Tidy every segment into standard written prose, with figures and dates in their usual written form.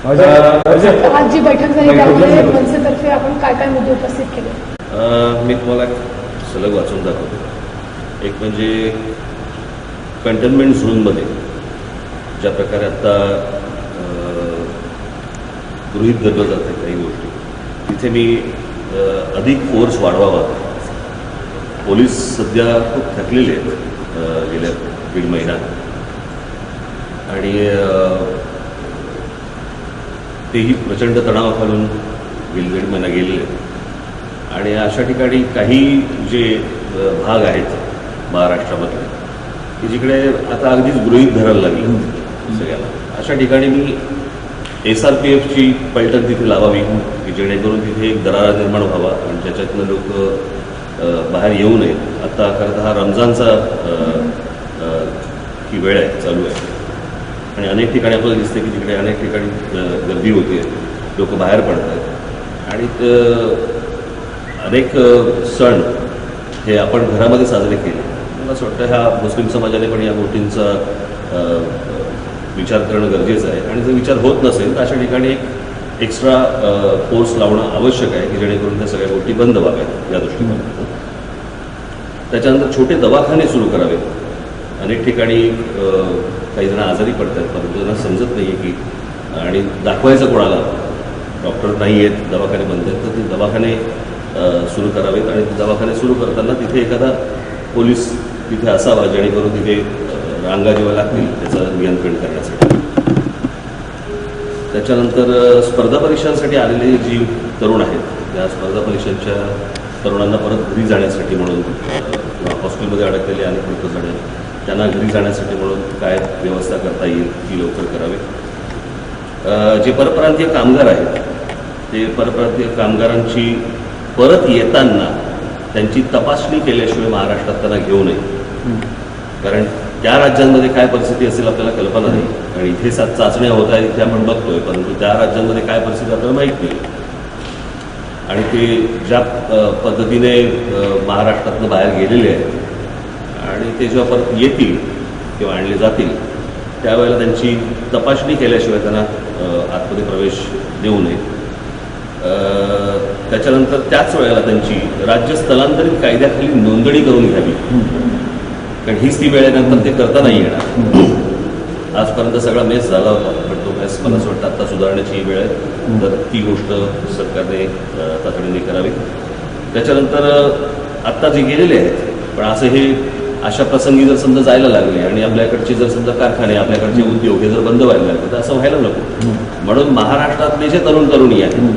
आज जी बैठक झाली त्यामध्ये मनसेतर्फे आपण काय काय मुद्दे उपस्थित केले? मी तुम्हाला सलग वाचून दाखवतो. एक म्हणजे कंटेनमेंट झोनमध्ये ज्या प्रकारे आता गृहीत धरलं जातं काही गोष्टी, तिथे मी अधिक फोर्स वाढवावा. पोलीस सध्या खूप थकलेले आहेत गेल्या दीड महिना, आणि तेही प्रचंड तणावाखालून दीड महिना गेलेले आहेत. आणि अशा ठिकाणी काही जे भाग आहेत महाराष्ट्रामधले की जिकडे आता अगदीच गृहीत धरायला लागली सगळ्याला, अशा ठिकाणी मी SRPFची पलटण तिथे लावावी की जेणेकरून तिथे एक दरारा निर्माण व्हावा आणि त्याच्यातनं लोक बाहेर येऊ नयेत. आता खरं तर हा रमजानचा ही वेळ आहे, चालू आहे, आणि अनेक ठिकाणी आपल्याला दिसते की तिकडे अनेक ठिकाणी गर्दी होते, लोक बाहेर पडत आहेत. आणि अनेक सण हे आपण घरामध्ये साजरे केले. मला असं वाटतं ह्या मुस्लिम समाजाने पण या गोष्टींचा विचार करणं गरजेचं आहे. आणि जर विचार होत नसेल तर अशा ठिकाणी एक एक्स्ट्रा फोर्स लावणं आवश्यक आहे की जेणेकरून त्या सगळ्या गोष्टी बंद व्हाव्यात या दृष्टीकोनातून. त्याच्यानंतर छोटे दवाखाने सुरू करावेत. अनेक ठिकाणी काही जण आजारी पडतात, परंतु त्यांना समजत नाही आहे की, आणि दाखवायचं कोणाला, डॉक्टर नाही आहेत, दवाखाने बंद आहेत, तर ते दवाखाने सुरू करावेत. आणि दवाखाने सुरू करताना तिथे एखादा पोलीस तिथे असावा जेणेकरून तिथे रांगा जेव्हा लागतील त्याचं नियंत्रण करण्यासाठी. त्याच्यानंतर स्पर्धा परीक्षांसाठी आलेले जी तरुण आहेत, त्या स्पर्धा परीक्षांच्या तरुणांना परत घरी जाण्यासाठी म्हणून, हॉस्टेलमध्ये अडकलेले अनेक लोक जण त्यांना घरी जाण्यासाठी म्हणून काय व्यवस्था करता येईल ती लवकर करावी. जे परप्रांतीय कामगार आहेत ते परप्रांतीय कामगारांची परत येताना त्यांची तपासणी केल्याशिवाय महाराष्ट्रात त्यांना घेऊ नये. कारण त्या राज्यांमध्ये काय परिस्थिती असेल आपल्याला कल्पना नाही, आणि इथे चाचण्या होत आहेत इथे आपण बघतोय, परंतु त्या राज्यांमध्ये काय परिस्थिती आपल्याला माहीत नाही. आणि ते ज्या पद्धतीने महाराष्ट्रातनं बाहेर गेलेले आहेत आणि ते जेव्हा परत येतील किंवा आणले जातील त्यावेळेला त्यांची तपासणी केल्याशिवाय त्यांना आतमध्ये प्रवेश देऊ नये. त्याच्यानंतर त्याच वेळेला त्यांची राज्य स्थलांतरित कायद्याखाली नोंदणी करून घ्यावी, कारण हीच ती वेळ आहे, नंतर ते करता नाही येणार. आजपर्यंत सगळा मेस झाला होता, पण तो मेस मला असं वाटतं आता सुधारण्याची वेळ आहे, तर ती गोष्ट सरकारने तातडीने करावी. त्याच्यानंतर आत्ता जे गेलेले आहेत, पण असं हे अशा प्रसंगी जर समजा जायला लागले आणि आपल्याकडचे जर समजा कारखाने, आपल्याकडचे उद्योग हे जर बंद व्हायला लागले तर असं व्हायला नको. म्हणून महाराष्ट्रातले जे तरुण तरुणी आहेत,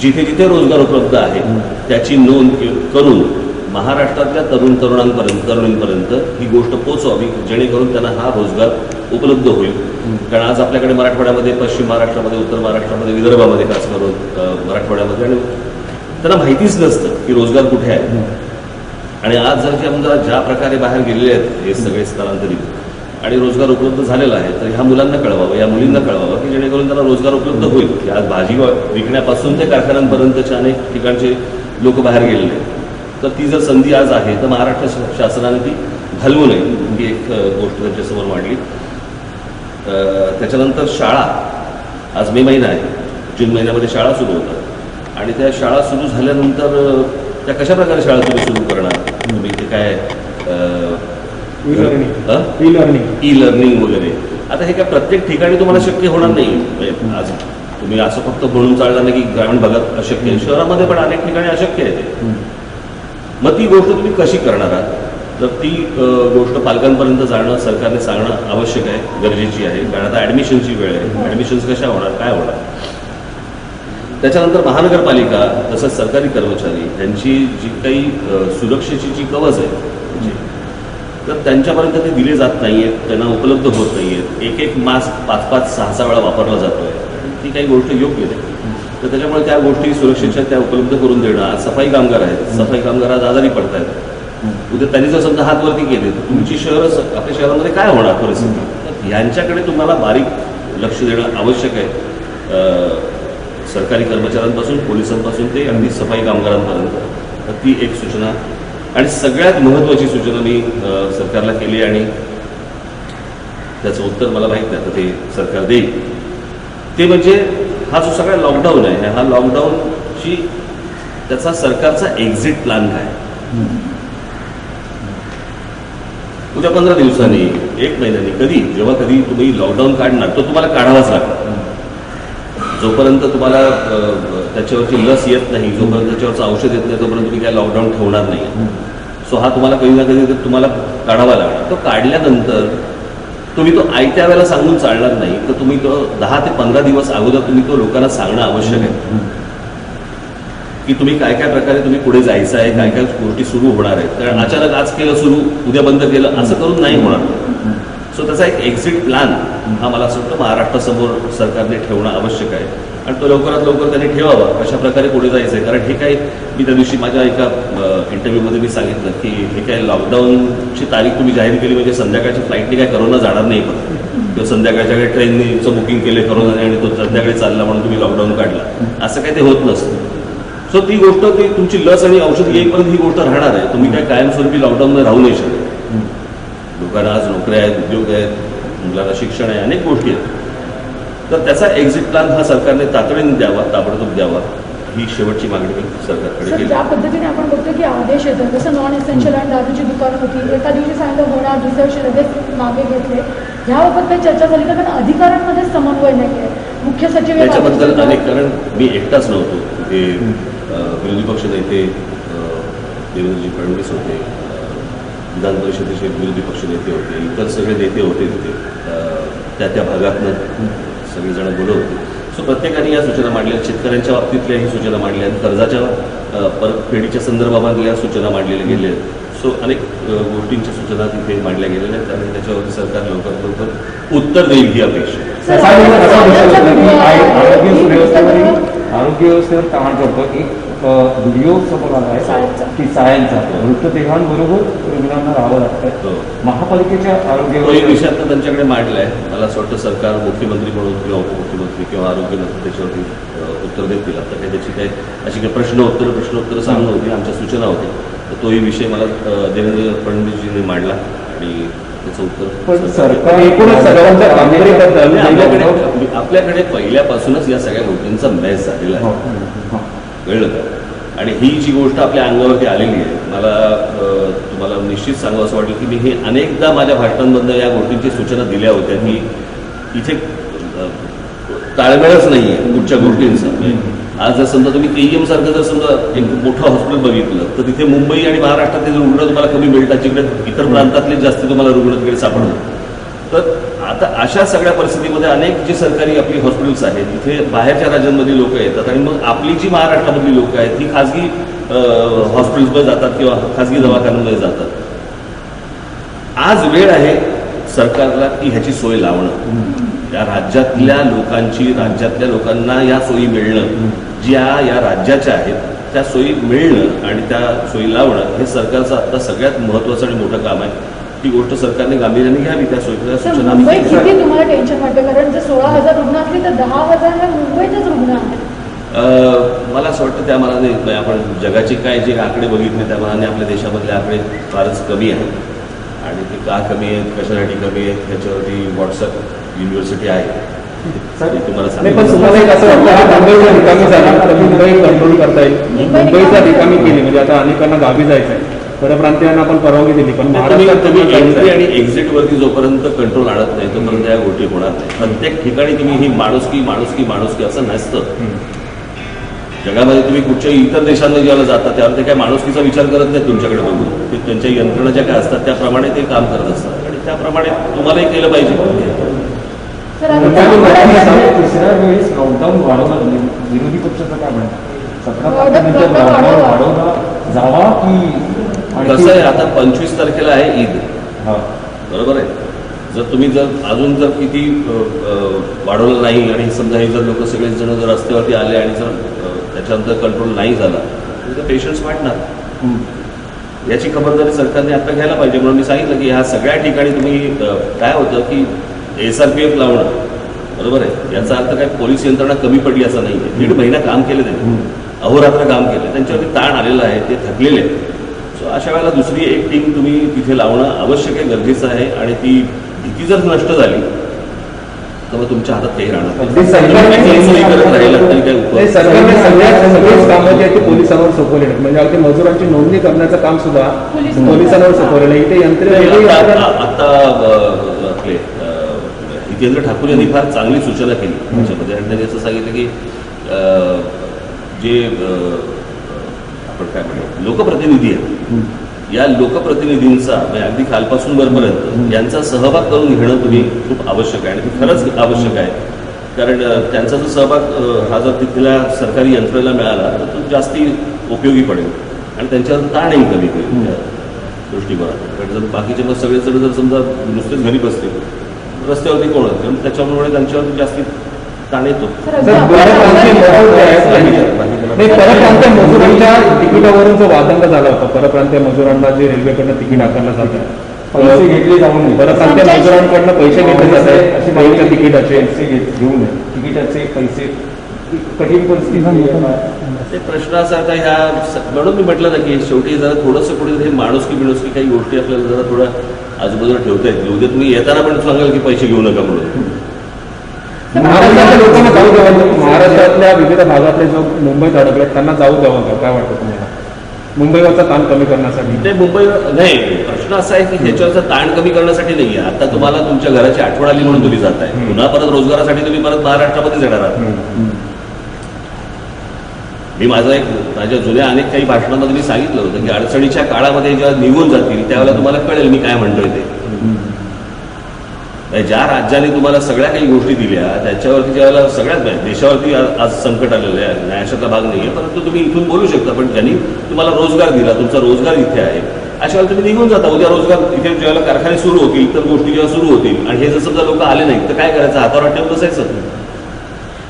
जिथे जिथे रोजगार उपलब्ध आहे त्याची नोंद करून महाराष्ट्रातल्या तरुणींपर्यंत ही गोष्ट पोचवावी, जेणेकरून त्यांना हा रोजगार उपलब्ध होईल. कारण आज आपल्याकडे मराठवाड्यामध्ये, पश्चिम महाराष्ट्रामध्ये, उत्तर महाराष्ट्रामध्ये, विदर्भामध्ये, खास करून मराठवाड्यामध्ये, आणि त्यांना माहितीच नसतं की रोजगार कुठे आहे. आणि आज जर समजा ज्या प्रकारे बाहेर गेलेले आहेत हे सगळे स्थलांतरित आणि रोजगार उपलब्ध झालेला आहे, तर ह्या मुलांना कळवावं, या मुलींना कळवावं की जेणेकरून त्यांना रोजगार उपलब्ध होईल. की आज भाजी विकण्यापासून ते कारखान्यांपर्यंतच्या अनेक ठिकाणचे लोक बाहेर गेलेले आहेत, तर ती जर संधी आज आहे तर महाराष्ट्र शासनाने ती घालवू नये, ही एक गोष्ट त्यांच्यासमोर मांडली. त्याच्यानंतर शाळा, आज मे महिना आहे, जून महिन्यामध्ये शाळा सुरू होतात, आणि त्या शाळा सुरू झाल्यानंतर त्या कशा प्रकारे शाळा तुम्ही सुरू करणार? तुम्ही ते काय ई लर्निंग वगैरे, आता हे काय प्रत्येक ठिकाणी तुम्हाला शक्य होणार नाही. आज तुम्ही असं फक्त म्हणून चालणार नाही की ग्रामीण भागात अशक्य आहे, शहरामध्ये पण अनेक ठिकाणी अशक्य आहे. मग ती गोष्ट तुम्ही कशी करणार आहात? तर ती गोष्ट पालकांपर्यंत जाणं, सरकारने सांगणं आवश्यक आहे, गरजेची आहे. कारण आता ॲडमिशनची वेळ आहे, ॲडमिशन्स कशा होणार, काय होणार. त्याच्यानंतर महानगरपालिका तसंच सरकारी कर्मचारी यांची जी काही सुरक्षेची जी कवच आहे, तर त्यांच्यापर्यंत ते दिले जात नाही आहेत, त्यांना उपलब्ध होत नाही आहेत. एक एक मास्क 5-5, 6-6 वेळा वापरला जातो आहे, ती काही गोष्ट योग्य नाही. तर त्याच्यामुळे त्या गोष्टी सुरक्षेच्या त्या उपलब्ध करून देणं. आज सफाई कामगार आहेत, सफाई कामगार आज आजारी पडत आहेत, उद्या त्यांनी जर समजा हात वरती केले तर तुमची शहरं, आपल्या शहरामध्ये काय होणार परिस्थिती. तर ह्यांच्याकडे तुम्हाला बारीक लक्ष देणं आवश्यक आहे, सरकारी कर्मचाऱ्यांपासून, पोलिसांपासून ते अगदी सफाई कामगारांपर्यंत. ती एक सूचना. आणि सगळ्यात महत्त्वाची सूचना मी सरकारला केली, आणि त्याचं उत्तर मला माहीत नाही, तर ते सरकार देईल. ते म्हणजे हा जो सगळा लॉकडाऊन आहे, हा लॉकडाऊनची त्याचा सरकारचा एक्झिट प्लॅन काय. उद्या 15 दिवसांनी 1 महिन्यानी जेव्हा कधी तुम्ही लॉकडाऊन काढणार तो तुम्हाला काढावाच लागणार. जोपर्यंत तुम्हाला त्याच्यावरची लस येत नाही, जोपर्यंत त्याच्यावरचं औषध येत नाही, तोपर्यंत तुम्ही काय लॉकडाऊन ठेवणार नाही. सो हा तुम्हाला कधी ना कधी तुम्हाला काढावा लागणार. तो काढल्यानंतर तुम्ही तो आयत्या वेळेला सांगून चालणार नाही, तर तुम्ही तो 10 ते 15 दिवस अगोदर तुम्ही तो लोकांना सांगणं आवश्यक आहे की तुम्ही काय काय प्रकारे तुम्ही पुढे जायचं आहे, काय काय गोष्टी सुरू होणार आहेत. कारण अचानक आज केलं सुरू, उद्या बंद केलं असं करून नाही होणार. सो त्याचा एक एक्झिट प्लॅन हा मला असं वाटतं महाराष्ट्रासमोर सरकारने ठेवणं आवश्यक आहे आणि तो लवकरात लवकर त्यांनी ठेवावा. अशा प्रकारे पुढे जायचं आहे. कारण हे काय, मी त्या दिवशी माझ्या एका इंटरव्ह्यूमध्ये मी सांगितलं की हे काय लॉकडाऊनची तारीख तुम्ही जाहीर केली म्हणजे संध्याकाळच्या फ्लाईटने काय करोना जाणार नाही, पण किंवा संध्याकाळच्या काही ट्रेनचं बुकिंग केलं करोनाने आणि तो संध्याकाळी चालला म्हणून तुम्ही लॉकडाऊन काढला, असं काय ते होत नसतं. सो ती गोष्ट, ती तुमची लस आणि औषध येईपर्यंत ही गोष्ट राहणार आहे. तुम्ही काय कायमस्वरूपी लॉकडाऊनमध्ये राहू नाही शकत. लोकांना आज नोकऱ्या आहेत, उद्योग आहेत, मुलांना शिक्षण आहे, अनेक गोष्टी आहेत. तर त्याचा एक्झिट प्लॅन हा सरकारने तातडीने द्यावा, ताबडतोब द्यावा, ही शेवटची मागणी मी सरकारकडे केली. ज्या पद्धतीने आपण बघतो की आदेश येतात, जसं नॉन एसेन्शियल आणि दारूची दुकानं होती, एका दिवशी सांगितलं होणार, दुसऱ्या दिवशी लगेच मागे घेतले. ह्याबाबत काही चर्चा झाली का? कारण अधिकाऱ्यांमध्ये समन्वय नाही आहे. मुख्य सचिव त्याच्याबद्दल अनेक, कारण मी एकटाच नव्हतो. हे विरोधी पक्ष नेते देवेंद्रजी फडणवीस होते, विधान परिषदेचे विरोधी पक्ष नेते होते, इतर सगळे नेते होते तिथे, त्या भागातनं सगळेजण बोलत होते. सो प्रत्येकाने या सूचना मांडल्या, शेतकऱ्यांच्या बाबतीतल्याही सूचना मांडल्या, कर्जाच्या परतफेडीच्या संदर्भातल्या सूचना मांडलेल्या गेल्या. सो अनेक गोष्टींच्या सूचना तिथे मांडल्या गेलेल्या आहेत आणि त्याच्यावरती सरकार लवकरात लवकर उत्तर देईल ही अपेक्षा. आरोग्य व्यवस्थेवर ताण करतो. एक व्हिडिओ समोर आला आहे की सायांचा मृतदेहांबरोबर रुग्णांना राहावं लागतं. महापालिकेच्या आरोग्य विषयात त्यांच्याकडे मांडला आहे. मला असं वाटतं सरकार मुख्यमंत्री म्हणून किंवा उपमुख्यमंत्री किंवा आरोग्यमंत्री त्याच्यावरती उत्तर देतील. आता काही त्याची काही अशी काही प्रश्नोत्तर सांगणं होती, आमच्या सूचना होती, तर तोही विषय मला देवेंद्र फडणवीसजींनी मांडला आणि त्याचं उत्तर सरकार एकूणच सर्वांच्या कामगिरीबद्दल आपल्याकडे पहिल्यापासूनच या सगळ्या गोष्टींचा मॅच झालेला आहे, कळलं का? आणि ही जी गोष्ट आपल्या अंगावरती आलेली आहे, मला तुम्हाला निश्चित सांगू असं वाटलं की मी हे अनेकदा माझ्या भाषणांमधनं या गोष्टींची सूचना दिल्या होत्या की इथे ताळमेळच नाही आहे कुठच्या गोष्टींचा. आज जर समजा तुम्ही KEM सारखं जर समजा एक मोठं हॉस्पिटल बघितलं तर तिथे मुंबई आणि महाराष्ट्रातले रुग्ण तुम्हाला कमी मिळतात, जिकडे इतर प्रांतातले जास्त तुम्हाला रुग्ण तिकडे सापडतात. तर आता अशा सगळ्या परिस्थितीमध्ये अनेक जी सरकारी आपली हॉस्पिटल्स आहेत तिथे बाहेरच्या राज्यांमधली लोक येतात आणि मग आपली जी महाराष्ट्रामधली लोक आहेत ती खाजगी हॉस्पिटल्समध्ये जातात किंवा खाजगी दवाखान्यांमध्ये जातात. आज वेळ आहे सरकारला की ह्याची सोय लावणं, त्या राज्यातल्या लोकांना या सोयी मिळणं, ज्या या राज्याच्या आहेत त्या सोयी मिळणं आणि त्या सोयी लावणं हे सरकारचं आता सगळ्यात महत्त्वाचं आणि मोठं काम आहे. ती गोष्ट सरकारने गांभीर्याने घ्यावी. त्या सूचना मुंबईत किती तुम्हाला टेन्शन वाटतं? कारण जर 16,000 रुग्ण असली तर 10,000 हे मुंबईतच रुग्ण आहेत. मला असं वाटतं त्या मानाने आपण जगाचे काय जे आकडे बघितले त्या मानाने आपल्या देशामधले आकडे फारच कमी आहेत आणि ते का कमी आहेत, कशासाठी कमी आहेत ह्याच्यावरती व्हॉट्सअप युनिव्हर्सिटी आहे. तुम्हाला मुंबई कंट्रोल करता येईल, मुंबईचा रिकामी केली म्हणजे आता अनेकांना गावी जायचं आहे, परप्रांतीयांना आपण परवानगी दिली, पण तुम्ही एंट्री आणि एक्झिट वरती जोपर्यंत कंट्रोल आणत नाही तोपर्यंत या गोष्टी होणार नाही. प्रत्येक ठिकाणी तुम्ही ही माणुसकी असं नसतं. जगामध्ये तुम्ही कुठच्याही इतर देशांमध्ये जेव्हा जातात त्यावर ते काय माणुसकीचा विचार करत नाही तुमच्याकडे बघून. ते त्यांच्या यंत्रणा ज्या काय असतात त्याप्रमाणे ते काम करत असतात आणि त्याप्रमाणे तुम्हालाही केलं पाहिजे. तिसऱ्या वेळेस लॉकडाऊन वाढवलं विरोधी पक्षाचं काय म्हणतात? 17 वाढवला जावा की कसं आहे, आता 25 तारखेला आहे ईद, बरोबर आहे. जर अजून किती वाढवलं नाही आणि समजा हे जर लोक सगळेजण जर रस्त्यावरती आले आणि जर त्याच्यानंतर कंट्रोल नाही झाला तर पेशंट्स वाढणार. याची खबरदारी सरकारने आता घ्यायला पाहिजे. म्हणून मी सांगितलं की ह्या सगळ्या ठिकाणी तुम्ही काय होतं की SRPF लावणं, बरोबर आहे. याचा अर्थ काय पोलीस यंत्रणा कमी पडली असं नाही आहे. 1.5 महिना काम केलं त्यांनी, अहोरात्र काम केलं, त्यांच्यावरती ताण आलेला आहे, ते थकलेले आहेत. सो अशा वेळेला दुसरी एक टीम तुम्ही तिथे लावणं आवश्यक आहे, गरजेचं आहे. आणि ती भीती जर नष्ट झाली तर मग तुमच्या हातात काही राहणार अगदी नाही. सरकारने तुम्ही किती करत राहिलात तरी काही उपयोग नाही, सरकारने सगळीच कामं जी आहेत ती पोलिसांवर सोपवली आहेत. म्हणजे अगदी मजुरांची नोंदणी करण्याचं काम सुद्धा पोलिसांवर सोपवलेलं आहे. इथे यंत्रणा आता आपले हितेंद्र ठाकूर यांनी फार चांगली सूचना केली त्याच्यामध्ये आणि त्यांनी असं सांगितलं की जे आपण काय म्हणतो लोकप्रतिनिधी आहेत या लोकप्रतिनिधींचा म्हणजे अगदी खालपासून वरपर्यंत यांचा सहभाग करून घेणं तुम्ही खूप आवश्यक आहे आणि ते खरंच आवश्यक आहे. कारण त्यांचा जो सहभाग हा जर तिथल्या सरकारी यंत्रणेला मिळाला तर तो जास्ती उपयोगी पडेल आणि त्यांच्यावर ताणही कमी होईल त्या दृष्टिकोनात. कारण जर बाकीचे मग सगळेजण जर समजा नुसतेच घरी बसतील रस्त्यावरती कोण कारण त्याच्यामुळे त्यांच्यावर जास्ती ताण येतो. परप्रांतीय मजुरांच्या तिकिटावरून जो वादंग झाला होता, परप्रांतीय मजुरांना जे रेल्वेकडनं तिकीट आकारलं जात आहे, पैसे घेतले जाऊ नये, परप्रांतीय मजुरांकडनं पैसे घेतले जात आहेत अशी रेल्वेच्या तिकिटाचे. पैसे घेऊ नये, तिकिटाचे पैसे कठीण परिस्थिती ते प्रश्न असा आता ह्या म्हणून मी म्हटलं ना की शेवटी जरा थोडंसं पुढे हे माणुसकी बिणुसकी काही गोष्टी आपल्याला जरा थोडं आजूबाजूला ठेवता येतील. उद्या तुम्ही येताना पण सांगाल की पैसे घेऊ नका म्हणून. महाराष्ट्राच्या लोकांना जाऊ द्यावं, महाराष्ट्रातल्या विविध भागातले जो मुंबईत अडकले त्यांना जाऊ द्यावं का? काय वाटतं तुम्हाला मुंबईवरचा ताण कमी करण्यासाठी? ते मुंबई नाही प्रश्न असा आहे की ह्याच्यावरचा ताण कमी करण्यासाठी नाही आहे. आता तुम्हाला तुमच्या घराची आठवण आली म्हणून तुम्ही जाताय, पुन्हा परत रोजगारासाठी तुम्ही परत महाराष्ट्रामध्येच येणार आहात. मी माझ्या जुन्या अनेक काही भाषणामध्ये मी सांगितलं होतं की अडचणीच्या काळामध्ये जेव्हा निघून जातील त्यावेळेला तुम्हाला कळेल मी काय म्हणतोय ते. ज्या राज्याने तुम्हाला सगळ्या काही गोष्टी दिल्या त्याच्यावरती ज्यावेळेला सगळ्याच देशावरती आज संकट आलेलं आहे, न्यायाशाचा भाग नाही आहे, परंतु तुम्ही इथून बोलू शकता. पण ज्यांनी तुम्हाला रोजगार दिला, तुमचा रोजगार इथे आहे, अशा वेळेला तुम्ही निघून जाता. उद्या रोजगार इथे ज्यावेळेला कारखाने सुरू होतील, इतर गोष्टी जेव्हा सुरू होतील आणि हे जर समजा लोक आले नाहीत तर काय करायचं? हातावर ठेवून बसायचं.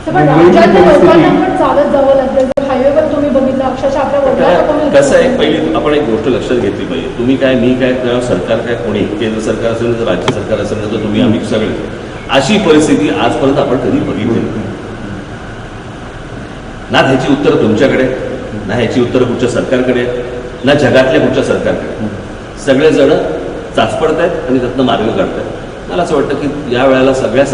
पण राज्यातल्या लोकांना पण चालत जावं लागेल. हायवेवर तुम्ही बघितलं अक्षरशः आपल्या वडिलांना कसं आहे, पहिली आपण एक गोष्ट लक्षात घेतली पाहिजे. तुम्ही काय, मी काय, किंवा सरकार काय, कोणी केंद्र सरकार असेल तर राज्य सरकार असेल तर तुम्ही आम्ही सगळे अशी परिस्थिती आजपर्यंत आपण कधी बघितली ना. ह्याची उत्तरं तुमच्याकडे ना, ह्याची उत्तरं कुठच्या सरकारकडे ना, जगातल्या कुठच्या सरकारकडे. सगळेजण चाचपडत आहेत आणि त्यातनं मार्ग काढत आहेत. मला असं वाटतं की या वेळेला सगळ्या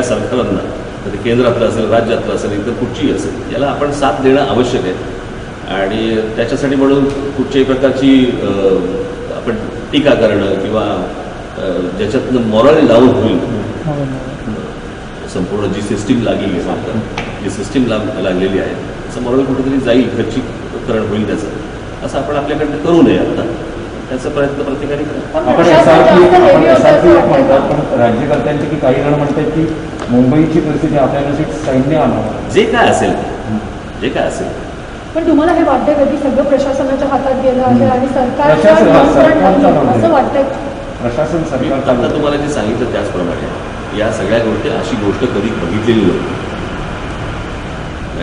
सरकारांना ते केंद्रातलं असेल, राज्यातलं असेल, इतर कुठचीही असेल, याला आपण साथ देणं आवश्यक आहे. आणि त्याच्यासाठी म्हणून कुठच्याही प्रकारची आपण टीका करणं किंवा ज्याच्यातनं मॉरल डाऊन होईल संपूर्ण जी सिस्टीम लागलेली आहे, जी सिस्टीम लागलेली आहे त्याचं मॉरल कुठेतरी जाईल, खच्चीकरण होईल त्याचं, असं आपण आपल्याकडनं करू नये. आता त्याचा प्रयत्न प्रत्येकाने करा. आपण राज्यकर्त्यांचे की काही जण म्हणतात की मुंबईची परिस्थिती आपल्याला सैन्य आणावं, जे काय असेल जे काय असेल. पण तुम्हाला हे वाटतंय का की सगळं प्रशासनाच्या हातात गेलं आहे आणि सरकार असं वाटतंय? प्रशासन मी सरकार आता तुम्हाला जे सांगितलं त्याचप्रमाणे या सगळ्या गोष्टी अशी गोष्ट कधी बघितलेली नव्हती.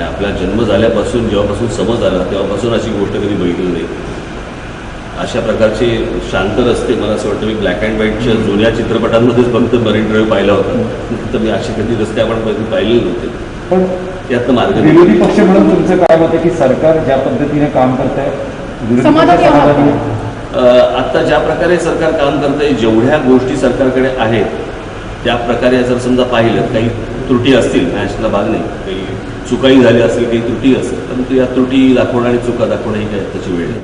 आपला जन्म झाल्यापासून जेव्हापासून समज आला तेव्हापासून अशी गोष्ट कधी बघितली नाही. अशा प्रकारचे शांत रस्ते मला असं वाटतं मी ब्लॅक अँड व्हाईटच्या जुन्या चित्रपटांमध्येच फक्त मरीन ड्राईव्ह पाहिला होता. तर मी असे कधी रस्ते आपण कधी पाहिलेले नव्हते. पण त्यातनं मार्ग विरोधी पक्ष म्हणून तुमचं काय मत आहे की सरकार ज्या पद्धतीने काम करत आहे समाधानी आहात? आता ज्या प्रकारे सरकार काम करत आहे, जेवढ्या गोष्टी सरकारकडे आहेत त्या प्रकारे जर समजा पाहिलं काही त्रुटी असतील, न्यायाशाचा भाग नाही, काही चुकाही झाली असेल, काही त्रुटी असेल, परंतु या त्रुटी दाखवणं आणि चुका दाखवणं ही काय त्याची वेळ आहे.